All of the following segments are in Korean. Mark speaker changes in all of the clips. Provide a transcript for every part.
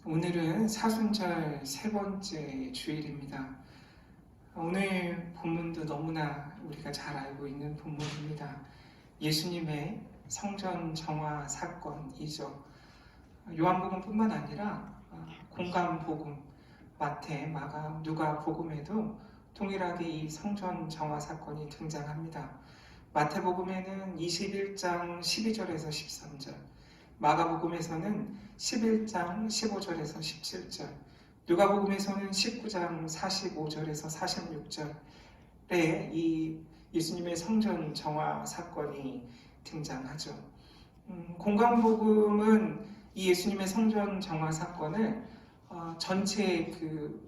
Speaker 1: 오늘은 사순절 세 번째 주일입니다. 오늘 본문도 너무나 우리가 잘 알고 있는 본문입니다. 예수님의 성전 정화 사건이죠. 요한복음뿐만 아니라 공관복음, 마태, 마가, 누가 복음에도 동일하게 이 성전 정화 사건이 등장합니다. 마태복음에는 21장 12절에서 13절, 마가복음에서는 11장 15절에서 17절, 누가복음에서는 19장 45절에서 46절에 이 예수님의 성전 정화 사건이 등장하죠. 공관복음은 이 예수님의 성전 정화 사건을 전체 그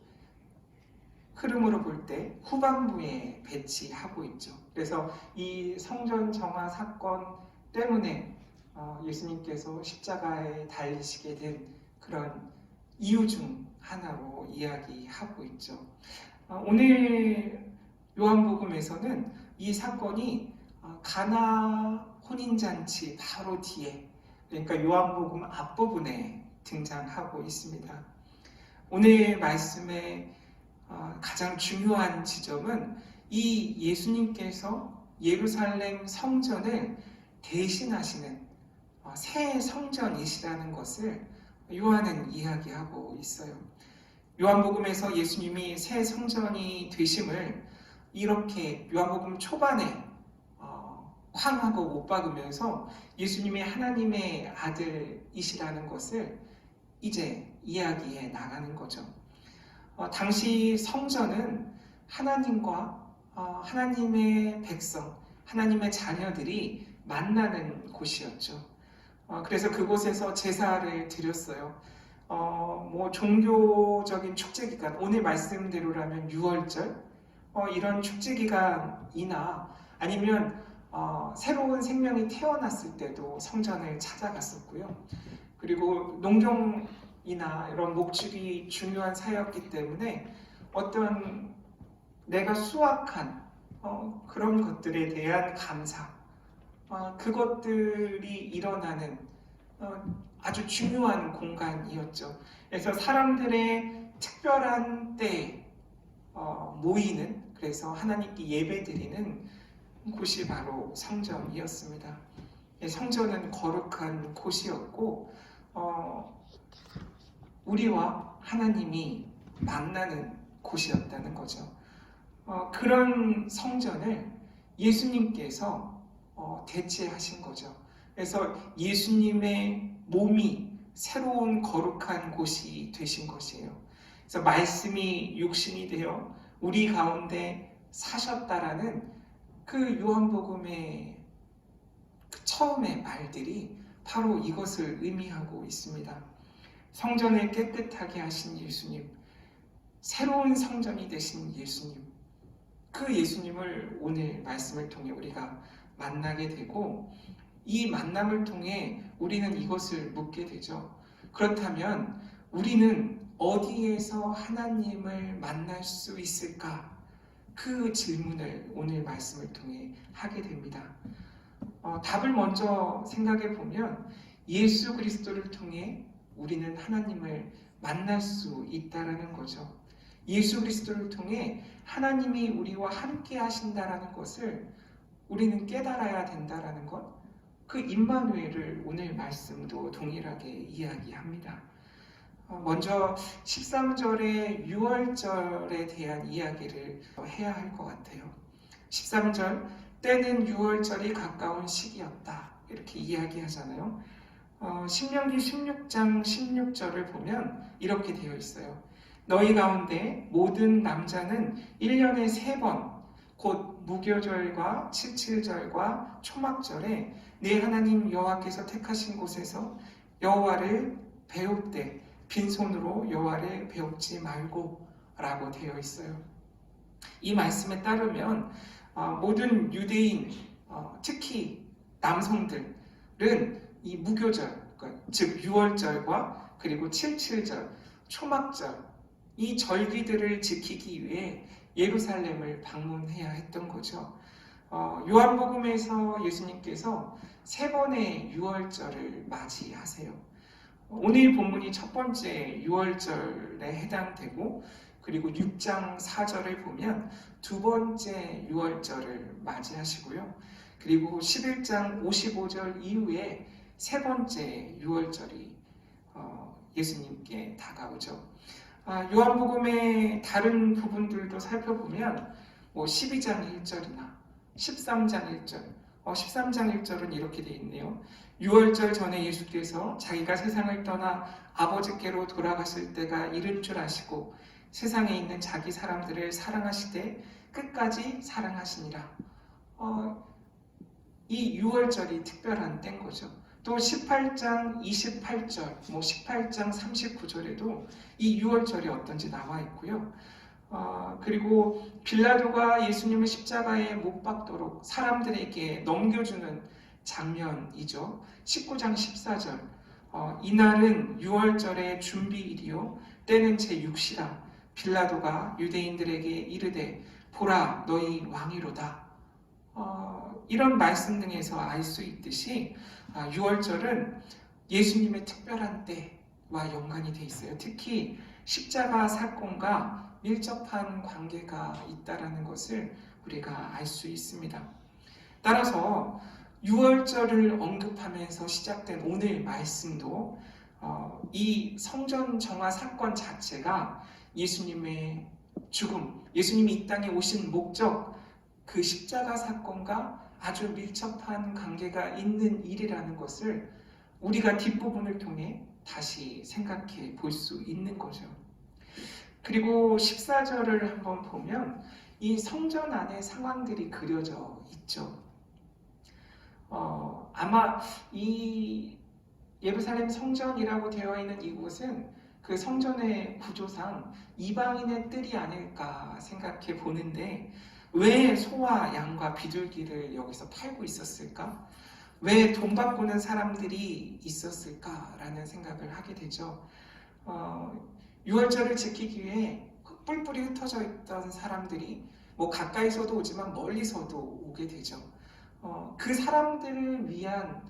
Speaker 1: 흐름으로 볼 때 후반부에 배치하고 있죠. 그래서 이 성전 정화 사건 때문에 예수님께서 십자가에 달리시게 된 그런 이유 중 하나로 이야기하고 있죠. 오늘 요한복음에서는 이 사건이 가나 혼인잔치 바로 뒤에, 그러니까 요한복음 앞부분에 등장하고 있습니다. 오늘 말씀의 가장 중요한 지점은 이 예수님께서 예루살렘 성전을 대신하시는 새 성전이시라는 것을 요한은 이야기하고 있어요. 요한복음에서 예수님이 새 성전이 되심을 이렇게 요한복음 초반에 황하고 못 박으면서 예수님이 하나님의 아들이시라는 것을 이제 이야기해 나가는 거죠. 당시 성전은 하나님과 하나님의 백성, 하나님의 자녀들이 만나는 곳이었죠. 그래서 그곳에서 제사를 드렸어요. 종교적인 축제 기간, 오늘 말씀대로라면 6월절, 이런 축제 기간이나 아니면 새로운 생명이 태어났을 때도 성전을 찾아갔었고요. 그리고 농경이나 이런 목축이 중요한 사역이기 때문에 어떤 내가 수확한 그런 것들에 대한 감사, 그것들이 일어나는 아주 중요한 공간이었죠. 그래서 사람들의 특별한 때에 모이는, 그래서 하나님께 예배드리는 곳이 바로 성전이었습니다. 성전은 거룩한 곳이었고 우리와 하나님이 만나는 곳이었다는 거죠. 그런 성전을 예수님께서 대체하신 거죠. 그래서 예수님의 몸이 새로운 거룩한 곳이 되신 것이에요. 그래서 말씀이 육신이 되어 우리 가운데 사셨다라는 그 요한복음의 그 처음의 말들이 바로 이것을 의미하고 있습니다. 성전을 깨끗하게 하신 예수님, 새로운 성전이 되신 예수님, 그 예수님을 오늘 말씀을 통해 우리가 만나게 되고, 이 만남을 통해 우리는 이것을 묻게 되죠. 그렇다면 우리는 어디에서 하나님을 만날 수 있을까? 그 질문을 오늘 말씀을 통해 하게 됩니다. 답을 먼저 생각해 보면 예수 그리스도를 통해 우리는 하나님을 만날 수 있다라는 거죠. 예수 그리스도를 통해 하나님이 우리와 함께 하신다라는 것을 우리는 깨달아야 된다라는 것, 그 임마누엘을 오늘 말씀도 동일하게 이야기합니다. 먼저 13절의 6월절에 대한 이야기를 해야 할 것 같아요. 13절, 때는 6월절이 가까운 시기였다, 이렇게 이야기하잖아요. 신명기 16장 16절을 보면 이렇게 되어 있어요. 너희 가운데 모든 남자는 1년에 3번 곧 무교절과 칠칠절과 초막절에 네 하나님 여호와께서 택하신 곳에서 여호와를 배웁되 빈손으로 여호와를 배웁지 말고 라고 되어 있어요. 이 말씀에 따르면 모든 유대인, 특히 남성들은 이 무교절, 즉 6월절과 그리고 칠칠절, 초막절, 이 절기들을 지키기 위해 예루살렘을 방문해야 했던 거죠. 요한복음에서 예수님께서 3번의 6월절을 맞이하세요. 오늘 본문이 첫 번째 6월절에 해당되고, 그리고 6장 4절을 보면 두 번째 6월절을 맞이하시고요. 그리고 11장 55절 이후에 세 번째 6월절이 예수님께 다가오죠. 요한복음의 다른 부분들도 살펴보면 12장 1절이나 13장 1절, 13장 1절은 이렇게 되어 있네요. 6월절 전에 예수께서 자기가 세상을 떠나 아버지께로 돌아가실 때가 이른 줄 아시고 세상에 있는 자기 사람들을 사랑하시되 끝까지 사랑하시니라. 이 6월절이 특별한 때인 거죠. 또 18장 28절, 18장 39절에도 이 6월절이 어떤지 나와 있고요. 그리고 빌라도가 예수님을 십자가에 못 박도록 사람들에게 넘겨주는 장면이죠. 19장 14절, 이날은 6월절의 준비일이요 때는 제6시라. 빌라도가 유대인들에게 이르되 보라 너희 왕이로다. 이런 말씀 등에서 알 수 있듯이 6월절은 예수님의 특별한 때와 연관이 돼 있어요. 특히 십자가 사건과 밀접한 관계가 있다는 것을 우리가 알 수 있습니다. 따라서 6월절을 언급하면서 시작된 오늘 말씀도 이 성전 정화 사건 자체가 예수님의 죽음, 예수님이 이 땅에 오신 목적, 그 십자가 사건과 아주 밀접한 관계가 있는 일이라는 것을 우리가 뒷부분을 통해 다시 생각해 볼 수 있는 거죠. 그리고 14절을 한번 보면 이 성전 안에 상황들이 그려져 있죠. 아마 이 예루살렘 성전이라고 되어 있는 이곳은 그 성전의 구조상 이방인의 뜰이 아닐까 생각해 보는데, 왜 소와 양과 비둘기를 여기서 팔고 있었을까? 왜 돈 바꾸는 사람들이 있었을까라는 생각을 하게 되죠. 6월절을 지키기 위해 뿔뿔이 흩어져 있던 사람들이 가까이서도 오지만 멀리서도 오게 되죠. 그 사람들을 위한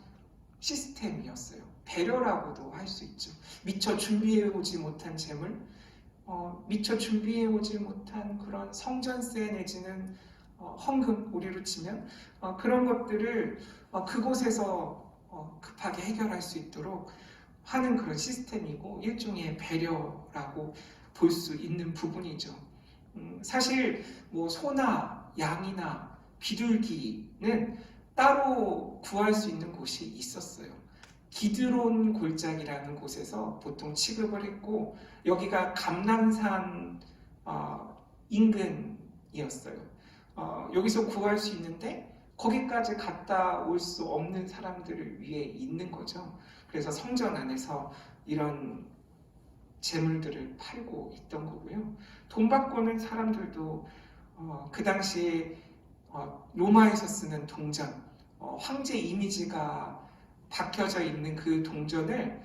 Speaker 1: 시스템이었어요. 배려라고도 할 수 있죠. 미처 준비해오지 못한 재물, 미처 준비해오지 못한 그런 성전세 내지는 헌금, 우리로 치면 그런 것들을 그곳에서 급하게 해결할 수 있도록 하는 그런 시스템이고 일종의 배려라고 볼 수 있는 부분이죠. 사실 소나 양이나 비둘기는 따로 구할 수 있는 곳이 있었어요. 기드론 골짜기라는 곳에서 보통 취급을 했고, 여기가 감람산 인근이었어요. 여기서 구할 수 있는데 거기까지 갔다 올 수 없는 사람들을 위해 있는 거죠. 그래서 성전 안에서 이런 재물들을 팔고 있던 거고요. 돈 바꾸는 사람들도 그 당시에 로마에서 쓰는 동전, 황제 이미지가 박혀져 있는 그 동전을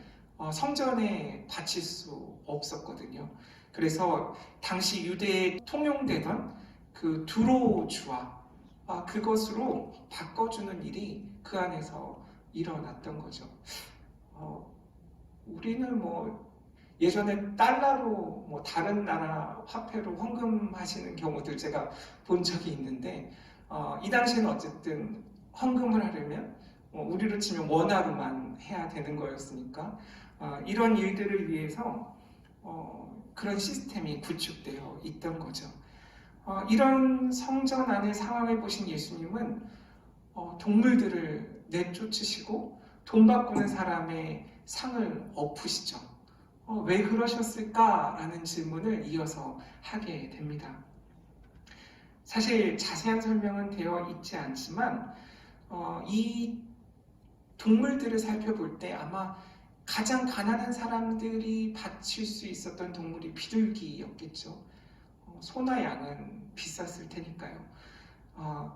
Speaker 1: 성전에 바칠 수 없었거든요. 그래서 당시 유대에 통용되던 그 두로주화, 그것으로 바꿔주는 일이 그 안에서 일어났던 거죠. 우리는 예전에 달러로 다른 나라 화폐로 헌금하시는 경우들 제가 본 적이 있는데, 이 당시에는 어쨌든 헌금을 하려면 우리로 치면 원화로만 해야 되는 거였으니까 이런 일들을 위해서 그런 시스템이 구축되어 있던 거죠. 이런 성전 안의 상황을 보신 예수님은 동물들을 내쫓으시고 돈 바꾸는 사람의 상을 엎으시죠. 왜 그러셨을까라는 질문을 이어서 하게 됩니다. 사실 자세한 설명은 되어 있지 않지만 이 동물들을 살펴볼 때 아마 가장 가난한 사람들이 바칠 수 있었던 동물이 비둘기였겠죠. 소나 양은 비쌌을 테니까요.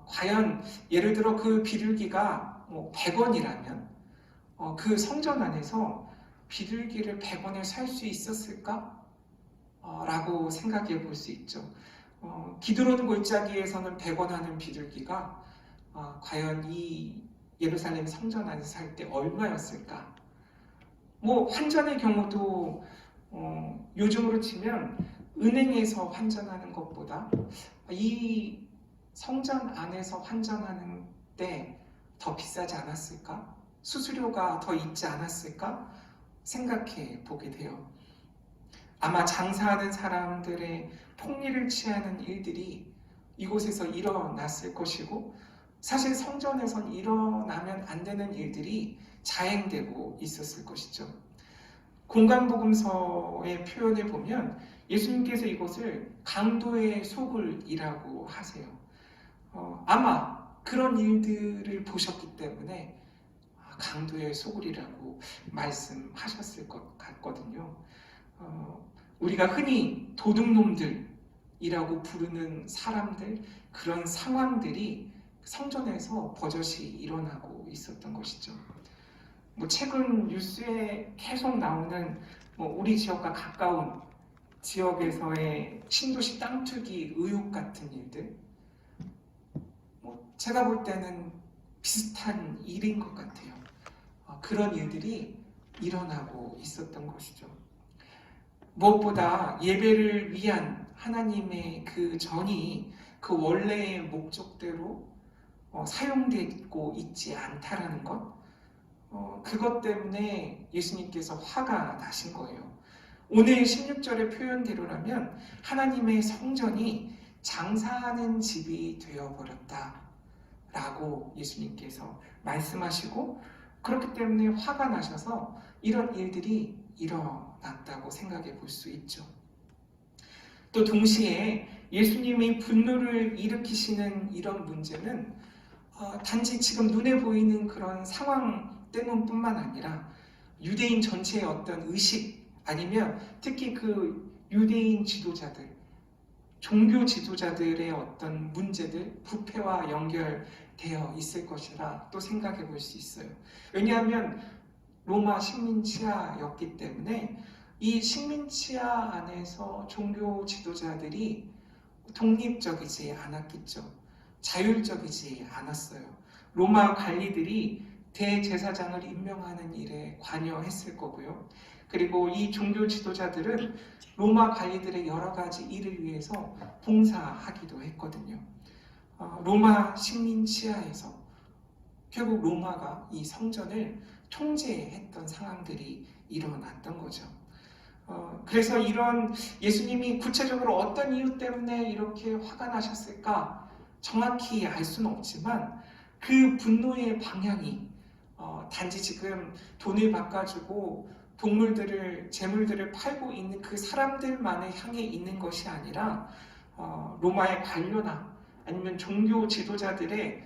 Speaker 1: 과연 예를 들어 그 비둘기가 100원이라면 그 성전 안에서 비둘기를 100원에 살 수 있었을까? 라고 생각해 볼 수 있죠. 기드론 골짜기에서는 100원 하는 비둘기가 과연 이 예루살렘 성전 안에서 살 때 얼마였을까? 뭐 환전의 경우도 요즘으로 치면 은행에서 환전하는 것보다 이 성전 안에서 환전하는 때 더 비싸지 않았을까? 수수료가 더 있지 않았을까? 생각해 보게 돼요. 아마 장사하는 사람들의 폭리를 취하는 일들이 이곳에서 일어났을 것이고, 사실 성전에선 일어나면 안 되는 일들이 자행되고 있었을 것이죠. 공간복음서의 표현을 보면 예수님께서 이것을 강도의 소굴이라고 하세요. 아마 그런 일들을 보셨기 때문에 강도의 소굴이라고 말씀하셨을 것 같거든요. 우리가 흔히 도둑놈들이라고 부르는 사람들, 그런 상황들이 성전에서 버젓이 일어나고 있었던 것이죠. 뭐 최근 뉴스에 계속 나오는 우리 지역과 가까운 지역에서의 신도시 땅 투기 의혹 같은 일들, 제가 볼 때는 비슷한 일인 것 같아요. 그런 일들이 일어나고 있었던 것이죠. 무엇보다 예배를 위한 하나님의 그 전이 그 원래의 목적대로 사용되고 있지 않다라는 것, 그것 때문에 예수님께서 화가 나신 거예요. 오늘 16절의 표현대로라면 하나님의 성전이 장사하는 집이 되어버렸다 라고 예수님께서 말씀하시고, 그렇기 때문에 화가 나셔서 이런 일들이 일어났다고 생각해 볼 수 있죠. 또 동시에 예수님이 분노를 일으키시는 이런 문제는 단지 지금 눈에 보이는 그런 상황 때문뿐만 아니라 유대인 전체의 어떤 의식, 아니면 특히 그 유대인 지도자들, 종교 지도자들의 어떤 문제들, 부패와 연결되어 있을 것이라 또 생각해 볼 수 있어요. 왜냐하면 로마 식민 치하였기 때문에 이 식민 치하 안에서 종교 지도자들이 독립적이지 않았겠죠. 자율적이지 않았어요. 로마 관리들이 대제사장을 임명하는 일에 관여했을 거고요. 그리고 이 종교 지도자들은 로마 관리들의 여러 가지 일을 위해서 봉사하기도 했거든요. 로마 식민 치하에서 결국 로마가 이 성전을 통제했던 상황들이 일어났던 거죠. 그래서 이런 예수님이 구체적으로 어떤 이유 때문에 이렇게 화가 나셨을까 정확히 알 수는 없지만 그 분노의 방향이 단지 지금 돈을 바꿔주고 동물들을, 재물들을 팔고 있는 그 사람들만을 향해 있는 것이 아니라 로마의 관료나 아니면 종교 지도자들의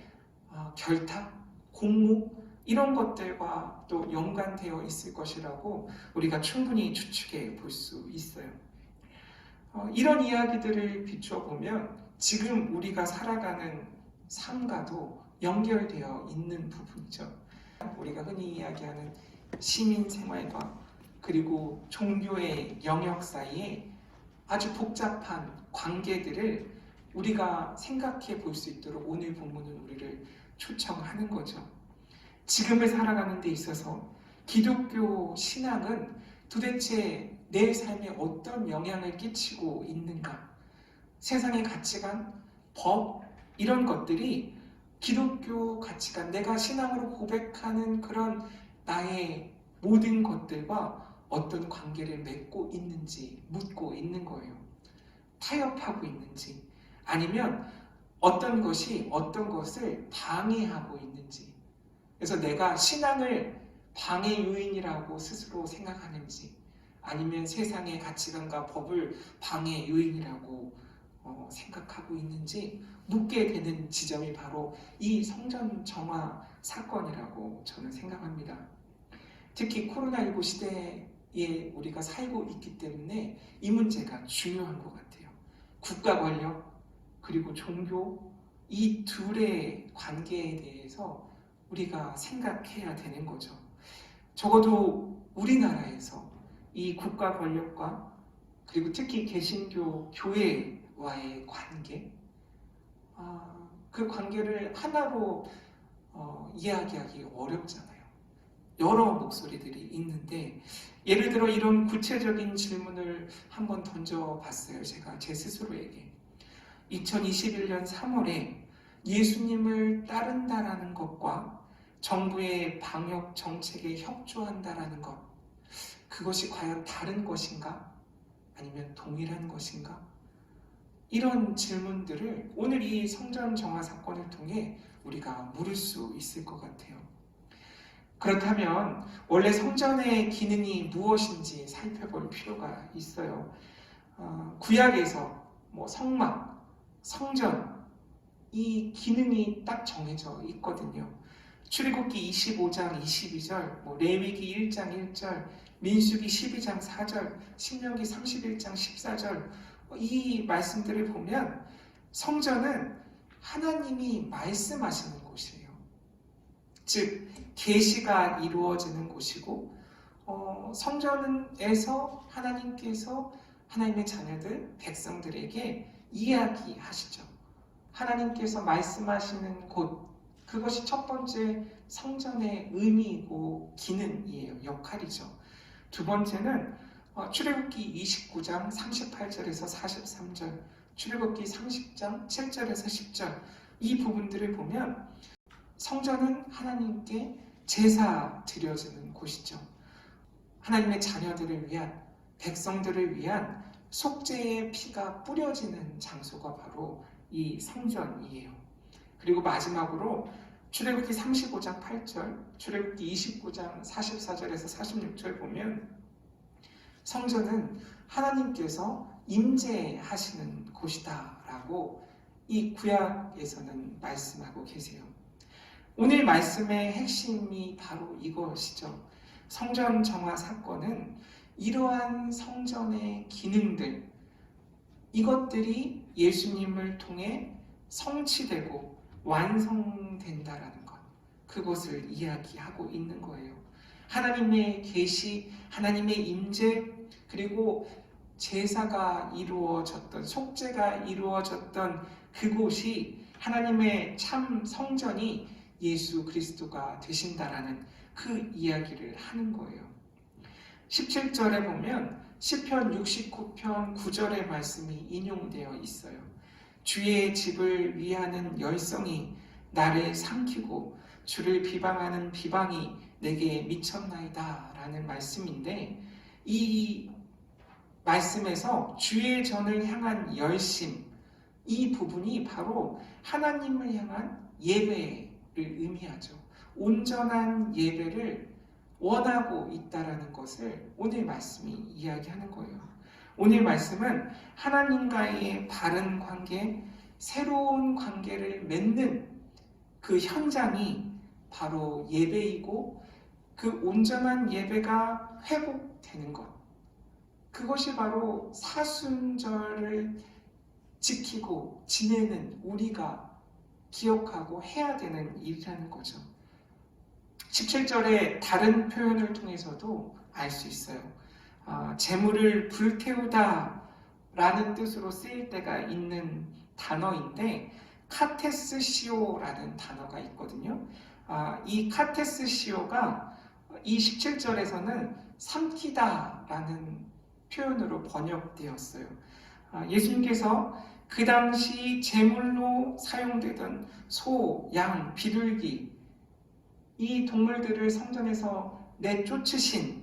Speaker 1: 결탁, 공모 이런 것들과 또 연관되어 있을 것이라고 우리가 충분히 추측해 볼 수 있어요. 이런 이야기들을 비추어 보면 지금 우리가 살아가는 삶과도 연결되어 있는 부분이죠. 우리가 흔히 이야기하는 시민 생활과 그리고 종교의 영역 사이에 아주 복잡한 관계들을 우리가 생각해 볼 수 있도록 오늘 본문은 우리를 초청하는 거죠. 지금을 살아가는 데 있어서 기독교 신앙은 도대체 내 삶에 어떤 영향을 끼치고 있는가? 세상의 가치관, 법 이런 것들이 기독교 가치관, 내가 신앙으로 고백하는 그런 나의 모든 것들과 어떤 관계를 맺고 있는지 묻고 있는 거예요. 타협하고 있는지, 아니면 어떤 것이 어떤 것을 방해하고 있는지. 그래서 내가 신앙을 방해 요인이라고 스스로 생각하는지, 아니면 세상의 가치관과 법을 방해 요인이라고 생각하고 있는지 묻게 되는 지점이 바로 이 성전 정화 사건이라고 저는 생각합니다. 특히 코로나19 시대에 우리가 살고 있기 때문에 이 문제가 중요한 것 같아요. 국가 권력 그리고 종교 이 둘의 관계에 대해서 우리가 생각해야 되는 거죠. 적어도 우리나라에서 이 국가 권력과 그리고 특히 개신교 교회와의 관계, 그 관계를 하나로 이야기하기 어렵잖아요. 여러 목소리들이 있는데, 예를 들어 이런 구체적인 질문을 한번 던져봤어요. 제가 제 스스로에게. 2021년 3월에 예수님을 따른다라는 것과 정부의 방역 정책에 협조한다라는 것, 그것이 과연 다른 것인가? 아니면 동일한 것인가? 이런 질문들을 오늘 이 성전 정화 사건을 통해 우리가 물을 수 있을 것 같아요. 그렇다면 원래 성전의 기능이 무엇인지 살펴볼 필요가 있어요. 구약에서 성막, 성전, 이 기능이 딱 정해져 있거든요. 출애굽기 25장 22절, 레위기 1장 1절, 민수기 12장 4절, 신명기 31장 14절, 이 말씀들을 보면 성전은 하나님이 말씀하시는 곳이에요. 즉 계시가 이루어지는 곳이고, 성전에서 하나님께서 하나님의 자녀들, 백성들에게 이야기하시죠. 하나님께서 말씀하시는 곳, 그것이 첫 번째 성전의 의미이고 기능이에요. 역할이죠. 두 번째는 출애굽기 29장 38절에서 43절, 출애굽기 30장 7절에서 10절, 이 부분들을 보면 성전은 하나님께 제사 드려지는 곳이죠. 하나님의 자녀들을 위한, 백성들을 위한 속죄의 피가 뿌려지는 장소가 바로 이 성전이에요. 그리고 마지막으로 출애굽기 35장 8절, 출애굽기 29장 44절에서 46절 보면 성전은 하나님께서 임재하시는 곳이다 라고 이 구약에서는 말씀하고 계세요. 오늘 말씀의 핵심이 바로 이것이죠. 성전 정화 사건은 이러한 성전의 기능들, 이것들이 예수님을 통해 성취되고 완성된다라는 것, 그것을 이야기하고 있는 거예요. 하나님의 계시, 하나님의 임재, 그리고 제사가 이루어졌던, 속죄가 이루어졌던 그곳이, 하나님의 참 성전이 예수 그리스도가 되신다라는 그 이야기를 하는 거예요. 17절에 보면 시편 69편 9절의 말씀이 인용되어 있어요. 주의 집을 위하는 열성이 나를 삼키고 주를 비방하는 비방이 내게 미쳤나이다 라는 말씀인데, 이 말씀에서 주의 전을 향한 열심, 이 부분이 바로 하나님을 향한 예배를 의미하죠. 온전한 예배를 원하고 있다라는 것을 오늘 말씀이 이야기하는 거예요. 오늘 말씀은 하나님과의 바른 관계, 새로운 관계를 맺는 그 현장이 바로 예배이고, 그 온전한 예배가 회복되는 것, 그것이 바로 사순절을 지키고 지내는 우리가 기억하고 해야 되는 일이라는 거죠. 17절의 다른 표현을 통해서도 알 수 있어요. 재물을 불태우다 라는 뜻으로 쓰일 때가 있는 단어인데, 카테스시오라는 단어가 있거든요. 이 카테스시오가 이 17절에서는 삼키다 라는 표현으로 번역되었어요. 예수님께서 그 당시 제물로 사용되던 소, 양, 비둘기, 이 동물들을 성전에서 내쫓으신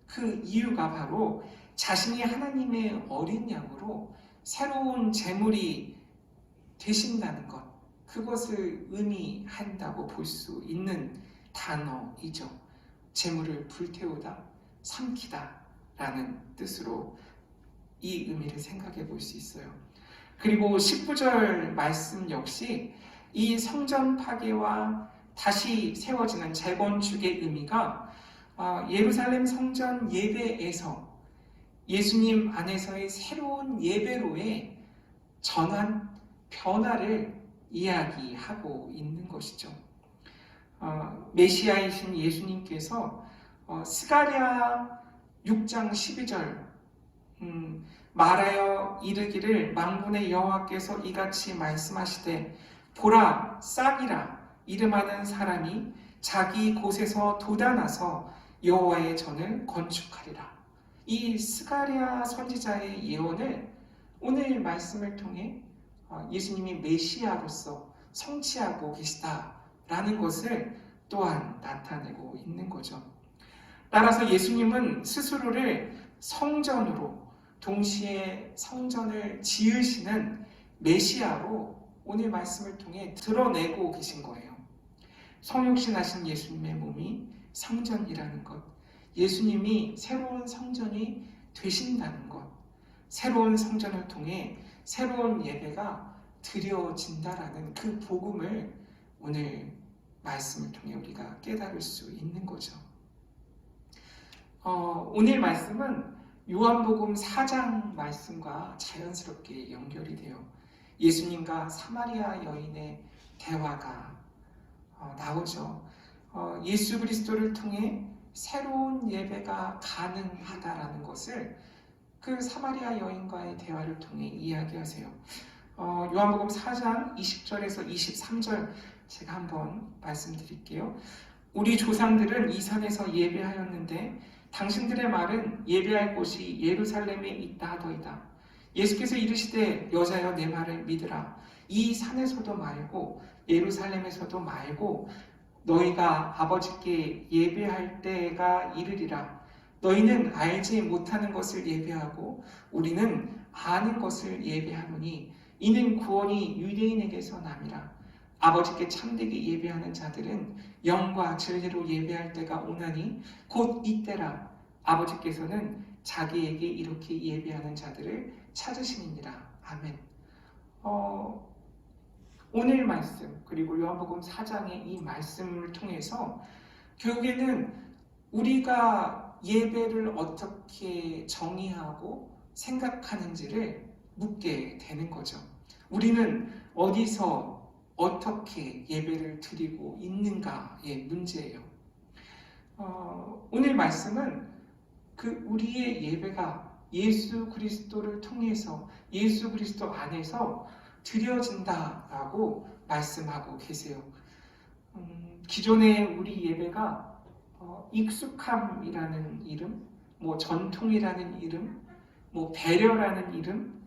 Speaker 1: 그 이유가 바로 자신이 하나님의 어린 양으로 새로운 제물이 되신다는 것, 그것을 의미한다고 볼 수 있는 단어이죠. 제물을 불태우다, 삼키다 라는 뜻으로 이 의미를 생각해 볼 수 있어요. 그리고 19절 말씀 역시 이 성전 파괴와 다시 세워지는 재건축의 의미가 예루살렘 성전 예배에서 예수님 안에서의 새로운 예배로의 전환, 변화를 이야기하고 있는 것이죠. 메시아이신 예수님께서 스가랴 6장 12절 말하여 이르기를 만군의 여호와께서 이같이 말씀하시되 보라 싹이라 이름하는 사람이 자기 곳에서 돋아나서 여호와의 전을 건축하리라. 이 스가랴 선지자의 예언을 오늘 말씀을 통해 예수님이 메시아로서 성취하고 계시다라는 것을 또한 나타내고 있는 거죠. 따라서 예수님은 스스로를 성전으로, 동시에 성전을 지으시는 메시아로 오늘 말씀을 통해 드러내고 계신 거예요. 성육신하신 예수님의 몸이 성전이라는 것, 예수님이 새로운 성전이 되신다는 것, 새로운 성전을 통해 새로운 예배가 드려진다라는 그 복음을 오늘 말씀을 통해 우리가 깨달을 수 있는 거죠. 오늘 말씀은 요한복음 4장 말씀과 자연스럽게 연결이 돼요. 예수님과 사마리아 여인의 대화가 나오죠. 예수 그리스도를 통해 새로운 예배가 가능하다라는 것을 그 사마리아 여인과의 대화를 통해 이야기하세요. 요한복음 4장 20절에서 23절 제가 한번 말씀드릴게요. 우리 조상들은 이 산에서 예배하였는데 당신들의 말은 예배할 곳이 예루살렘에 있다 하더이다. 예수께서 이르시되 여자여 내 말을 믿으라. 이 산에서도 말고 예루살렘에서도 말고 너희가 아버지께 예배할 때가 이르리라. 너희는 알지 못하는 것을 예배하고 우리는 아는 것을 예배하노니 이는 구원이 유대인에게서 남이라. 아버지께 참되게 예배하는 자들은 영과 진리로 예배할 때가 오나니 곧 이때라. 아버지께서는 자기에게 이렇게 예배하는 자들을 찾으시니라. 아멘. 오늘 말씀 그리고 요한복음 4장의 이 말씀을 통해서 결국에는 우리가 예배를 어떻게 정의하고 생각하는지를 묻게 되는 거죠. 우리는 어디서 어떻게 예배를 드리고 있는가의 문제예요. 오늘 말씀은 우리의 예배가 예수 그리스도를 통해서 예수 그리스도 안에서 드려진다라고 말씀하고 계세요. 기존의 우리 예배가 익숙함이라는 이름, 전통이라는 이름, 배려라는 이름,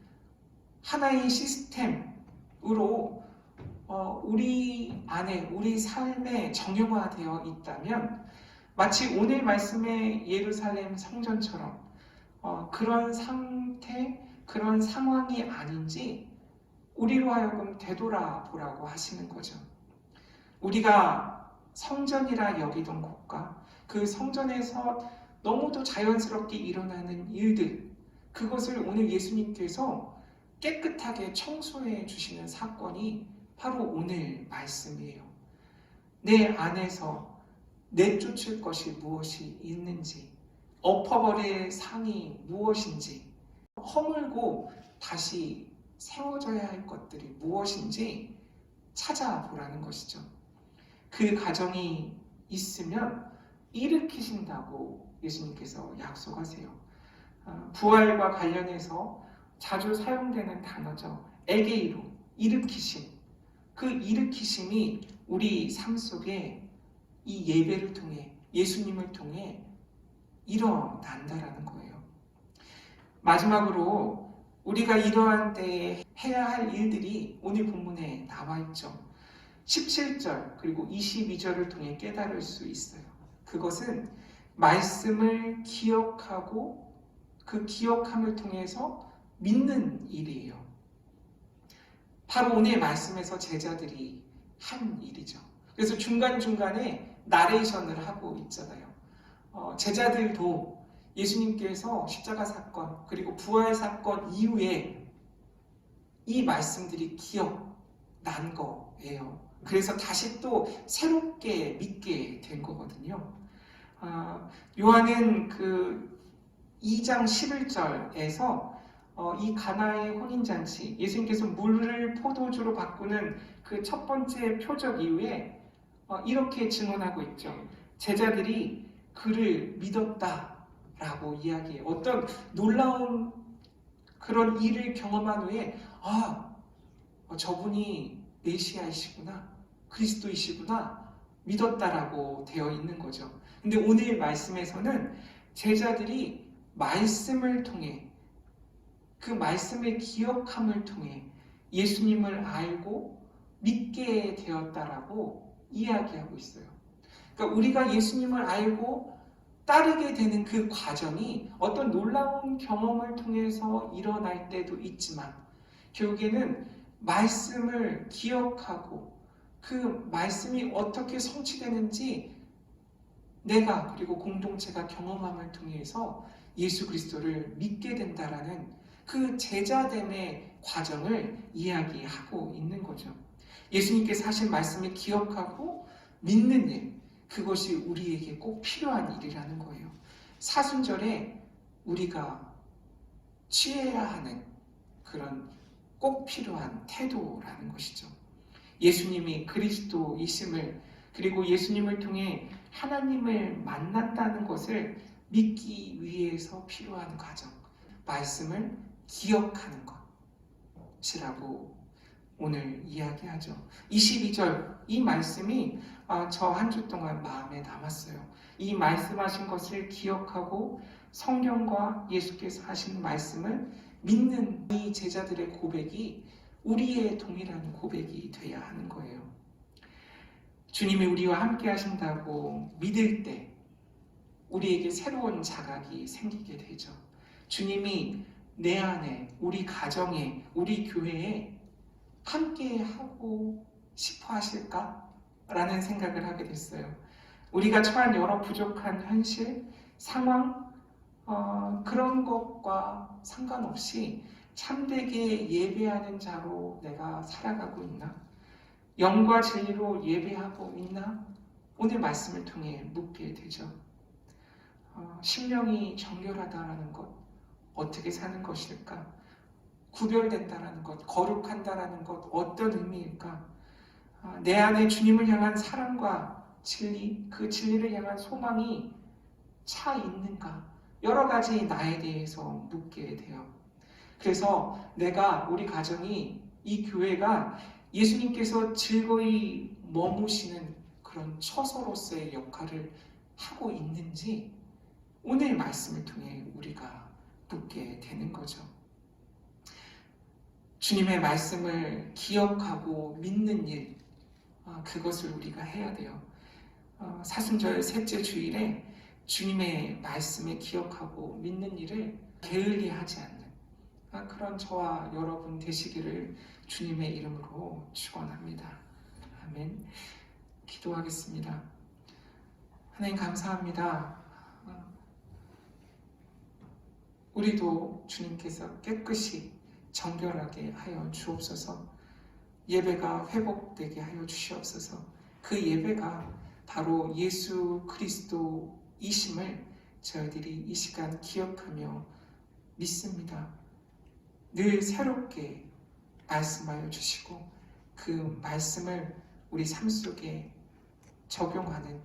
Speaker 1: 하나의 시스템으로 우리 안에 우리 삶에 정형화되어 있다면 마치 오늘 말씀의 예루살렘 성전처럼 그런 상태, 그런 상황이 아닌지 우리로 하여금 되돌아보라고 하시는 거죠. 우리가 성전이라 여기던 곳과 그 성전에서 너무도 자연스럽게 일어나는 일들, 그것을 오늘 예수님께서 깨끗하게 청소해 주시는 사건이 바로 오늘 말씀이에요. 내 안에서 내쫓을 것이 무엇이 있는지, 엎어버릴 상이 무엇인지, 허물고 다시 세워져야 할 것들이 무엇인지 찾아보라는 것이죠. 그 가정이 있으면 일으키신다고 예수님께서 약속하세요. 부활과 관련해서 자주 사용되는 단어죠. 에게이로, 일으키심. 그 일으키심이 우리 삶 속에 이 예배를 통해 예수님을 통해 일어난다라는 거예요. 마지막으로 우리가 이러한 때에 해야 할 일들이 오늘 본문에 나와 있죠. 17절 그리고 22절을 통해 깨달을 수 있어요. 그것은 말씀을 기억하고 그 기억함을 통해서 믿는 일이에요. 바로 오늘 말씀에서 제자들이 한 일이죠. 그래서 중간중간에 나레이션을 하고 있잖아요. 제자들도 예수님께서 십자가 사건 그리고 부활 사건 이후에 이 말씀들이 기억난 거예요. 그래서 다시 또 새롭게 믿게 된 거거든요. 요한은 그 2장 11절에서 이 가나의 혼인잔치, 예수님께서 물을 포도주로 바꾸는 그 첫 번째 표적 이후에 이렇게 증언하고 있죠. 제자들이 그를 믿었다라고 이야기해요. 어떤 놀라운 그런 일을 경험한 후에 저분이 메시아이시구나, 그리스도이시구나 믿었다라고 되어 있는 거죠. 근데 오늘 말씀에서는 제자들이 말씀을 통해, 그 말씀의 기억함을 통해 예수님을 알고 믿게 되었다라고 이야기하고 있어요. 그러니까 우리가 예수님을 알고 따르게 되는 그 과정이 어떤 놀라운 경험을 통해서 일어날 때도 있지만, 결국에는 말씀을 기억하고 그 말씀이 어떻게 성취되는지 내가 그리고 공동체가 경험함을 통해서 예수 그리스도를 믿게 된다라는 그 제자됨의 과정을 이야기하고 있는 거죠. 예수님께서 하신 말씀을 기억하고 믿는 일, 그것이 우리에게 꼭 필요한 일이라는 거예요. 사순절에 우리가 취해야 하는 그런 꼭 필요한 태도라는 것이죠. 예수님이 그리스도이심을, 그리고 예수님을 통해 하나님을 만난다는 것을 믿기 위해서 필요한 과정, 말씀을 기억하는 것이라고 오늘 이야기하죠. 22절, 이 말씀이 저 한 주 동안 마음에 남았어요. 이 말씀하신 것을 기억하고 성경과 예수께서 하신 말씀을 믿는 이 제자들의 고백이 우리의 동일한 고백이 돼야 하는 거예요. 주님이 우리와 함께 하신다고 믿을 때 우리에게 새로운 자각이 생기게 되죠. 주님이 내 안에, 우리 가정에, 우리 교회에 함께 하고 싶어 하실까? 라는 생각을 하게 됐어요. 우리가 처한 여러 부족한 현실, 상황, 그런 것과 상관없이 참되게 예배하는 자로 내가 살아가고 있나? 영과 진리로 예배하고 있나? 오늘 말씀을 통해 묻게 되죠. 심령이 정결하다라는 것, 어떻게 사는 것일까? 구별된다라는 것, 거룩한다라는 것, 어떤 의미일까? 내 안에 주님을 향한 사랑과 진리, 그 진리를 향한 소망이 차 있는가? 여러 가지 나에 대해서 묻게 돼요. 그래서 내가, 우리 가정이, 이 교회가 예수님께서 즐거이 머무시는 그런 처소로서의 역할을 하고 있는지 오늘 말씀을 통해 우리가 묻게 되는 거죠. 주님의 말씀을 기억하고 믿는 일, 그것을 우리가 해야 돼요. 사순절 셋째 주일에 주님의 말씀을 기억하고 믿는 일을 게을리하지 않는 그런 저와 여러분 되시기를 주님의 이름으로 축원합니다. 아멘. 기도하겠습니다. 하나님 감사합니다. 우리도 주님께서 깨끗이 정결하게 하여 주옵소서. 예배가 회복되게 하여 주시옵소서. 그 예배가 바로 예수 그리스도이심을 저희들이 이 시간 기억하며 믿습니다. 늘 새롭게 말씀하여 주시고 그 말씀을 우리 삶 속에 적용하는,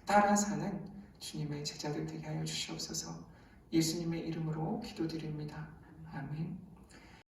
Speaker 1: 따라 사는 주님의 제자들 되게 하여 주시옵소서. 예수님의 이름으로 기도드립니다. 아멘.